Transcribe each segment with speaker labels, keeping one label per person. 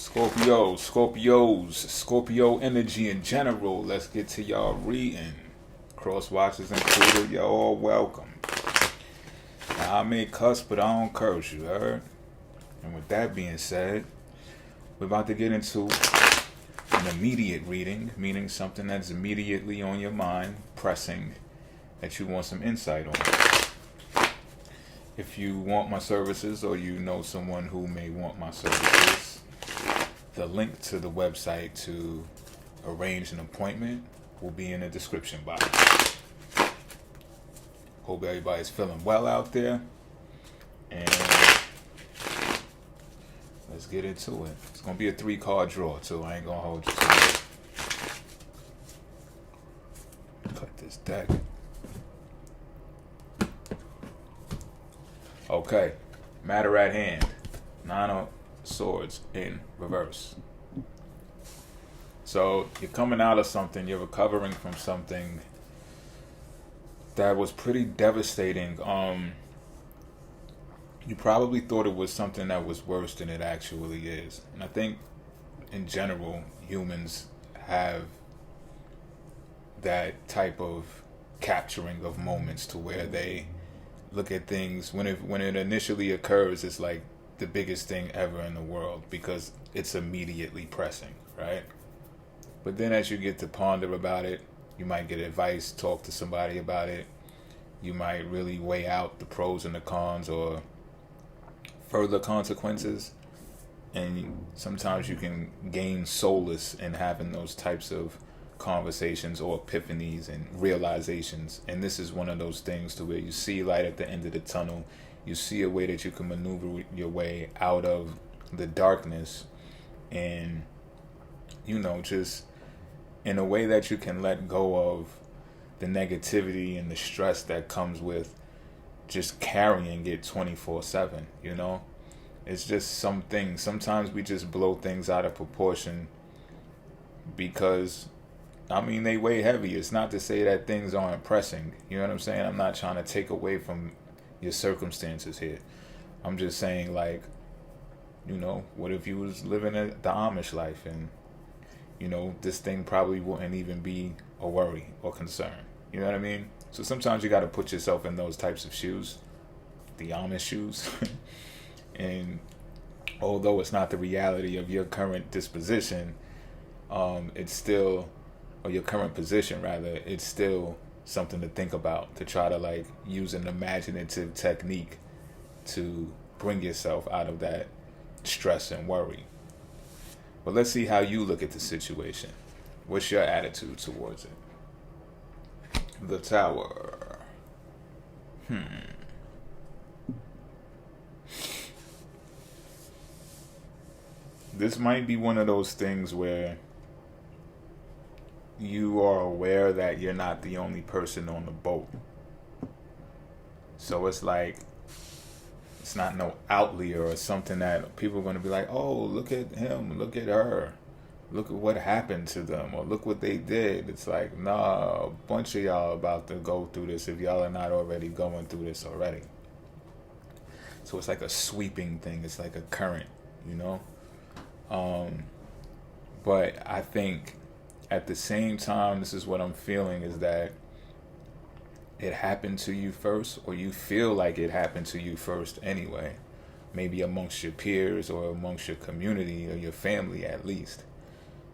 Speaker 1: Scorpio energy in general. Let's get to y'all reading. Cross watchers included, y'all all welcome. Now, I may cuss, but I don't curse, you heard? And with that being said, we're about to get into an immediate reading, meaning something that's immediately on your mind, pressing, that you want some insight on. If you want my services or you know someone who may want my services, the link to the website to arrange an appointment will be in the description box. Hope everybody's feeling well out there. And let's get into it. It's going to be a 3-card draw too. I ain't going to hold you to it. Cut this deck. Okay. Matter at hand. 9 of Swords in reverse. So you're coming out of something, you're recovering from something that was pretty devastating. You probably thought it was something that was worse than it actually is. And I think in general humans have that type of capturing of moments to where they look at things when it initially occurs, it's like the biggest thing ever in the world because it's immediately pressing, right? But then as you get to ponder about it, you might get advice, talk to somebody about it. You might really weigh out the pros and the cons or further consequences. And sometimes you can gain solace in having those types of conversations or epiphanies and realizations. And this is one of those things to where you see light at the end of the tunnel. You see a way that you can maneuver your way out of the darkness and, just in a way that you can let go of the negativity and the stress that comes with just carrying it 24/7, It's just some things. Sometimes we just blow things out of proportion because, they weigh heavy. It's not to say that things aren't pressing. You know what I'm saying? I'm not trying to take away from your circumstances here. I'm just saying, what if you was living the Amish life and, this thing probably wouldn't even be a worry or concern. You know what I mean? So sometimes you got to put yourself in those types of shoes, the Amish shoes. And although it's not the reality of your current disposition, it's still, or your current position rather, it's still something to think about, to try to use an imaginative technique to bring yourself out of that stress and worry. But let's see how you look at the situation. What's your attitude towards it? The Tower. This might be one of those things where you are aware that you're not the only person on the boat. So it's it's not no outlier or something that people are going to be like, oh, look at him, look at her, look at what happened to them, or look what they did. It's like, nah, a bunch of y'all about to go through this if y'all are not already going through this already. So it's like a sweeping thing. It's like a current, But I think at the same time, this is what I'm feeling, is that it happened to you first, or you feel like it happened to you first anyway, maybe amongst your peers or amongst your community or your family at least.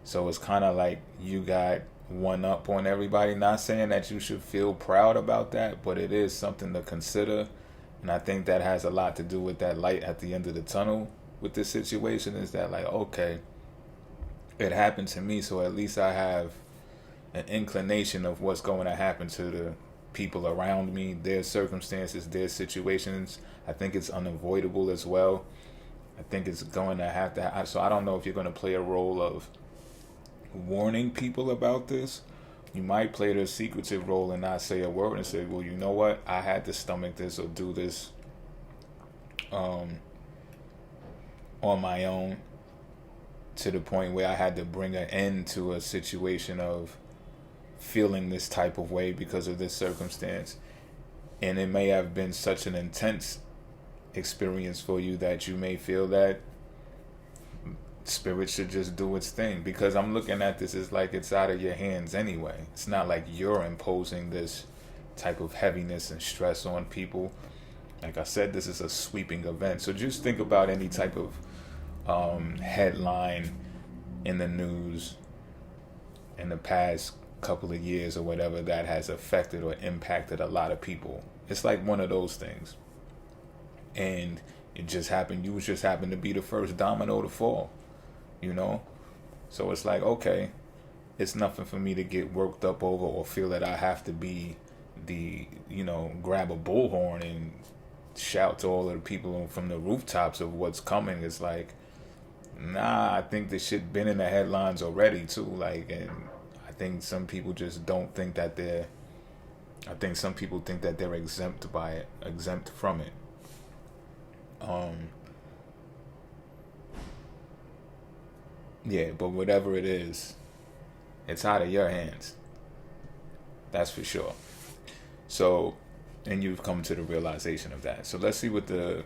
Speaker 1: So it's kind of like you got one up on everybody. Not saying that you should feel proud about that, but it is something to consider. And I think that has a lot to do with that light at the end of the tunnel with this situation, is that okay, it happened to me, so at least I have an inclination of what's going to happen to the people around me, their circumstances, their situations. I think it's unavoidable as well. I think it's going to have to. So I don't know if you're going to play a role of warning people about this. You might play the secretive role and not say a word and say, well, you know what? I had to stomach this or do this on my own, to the point where I had to bring an end to a situation of feeling this type of way because of this circumstance. And it may have been such an intense experience for you that you may feel that spirit should just do its thing, because I'm looking at this as like it's out of your hands anyway. It's not like you're imposing this type of heaviness and stress on people. Like I said, this is a sweeping event. So just think about any type of headline in the news in the past couple of years or whatever that has affected or impacted a lot of people. It's like one of those things. And it just happened, you just happened to be the first domino to fall, you know? So it's like, okay, it's nothing for me to get worked up over or feel that I have to be the, grab a bullhorn and shout to all of the people from the rooftops of what's coming. It's like, nah, I think this shit been in the headlines already too. Like, and I think some people just don't think that some people think that they're exempt from it. Yeah, but whatever it is, it's out of your hands. That's for sure. So, and you've come to the realization of that. So let's see what the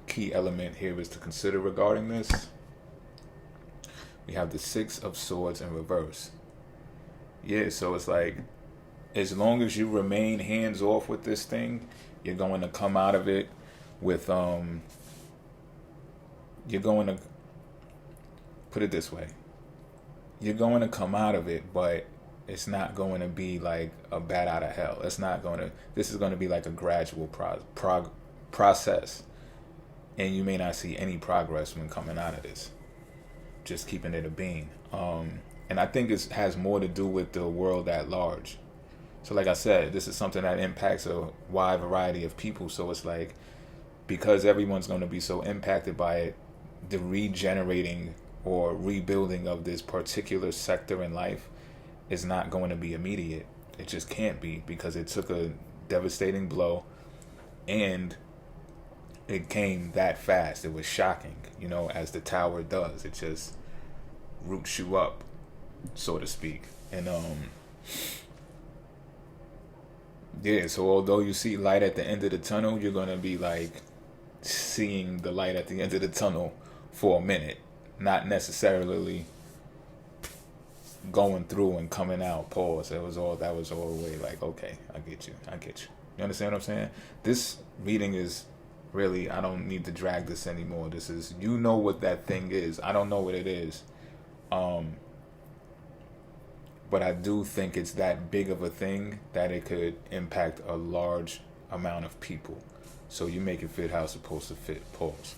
Speaker 1: key element here is to consider regarding this. We have the Six of Swords in reverse. Yeah, so it's like, as long as you remain hands off with this thing, you're going to come out of it with, you're going to, put it this way, you're going to come out of it, but it's not going to be like a bat out of hell. This is going to be like a gradual process. And you may not see any progress when coming out of this. Just keeping it a being. And I think it has more to do with the world at large. So like I said, this is something that impacts a wide variety of people. So it's like, because everyone's going to be so impacted by it, the regenerating or rebuilding of this particular sector in life is not going to be immediate. It just can't be, because it took a devastating blow and it came that fast. It was shocking, as the tower does. It just roots you up, so to speak. And yeah, so although you see light at the end of the tunnel, you're going to be like seeing the light at the end of the tunnel for a minute, not necessarily going through and coming out. Pause. That was all the way like, okay, I get you. You understand what I'm saying? This reading is really, I don't need to drag this anymore. This is, what that thing is. I don't know what it is. But I do think it's that big of a thing that it could impact a large amount of people. So you make it fit how it's supposed to fit. Pause.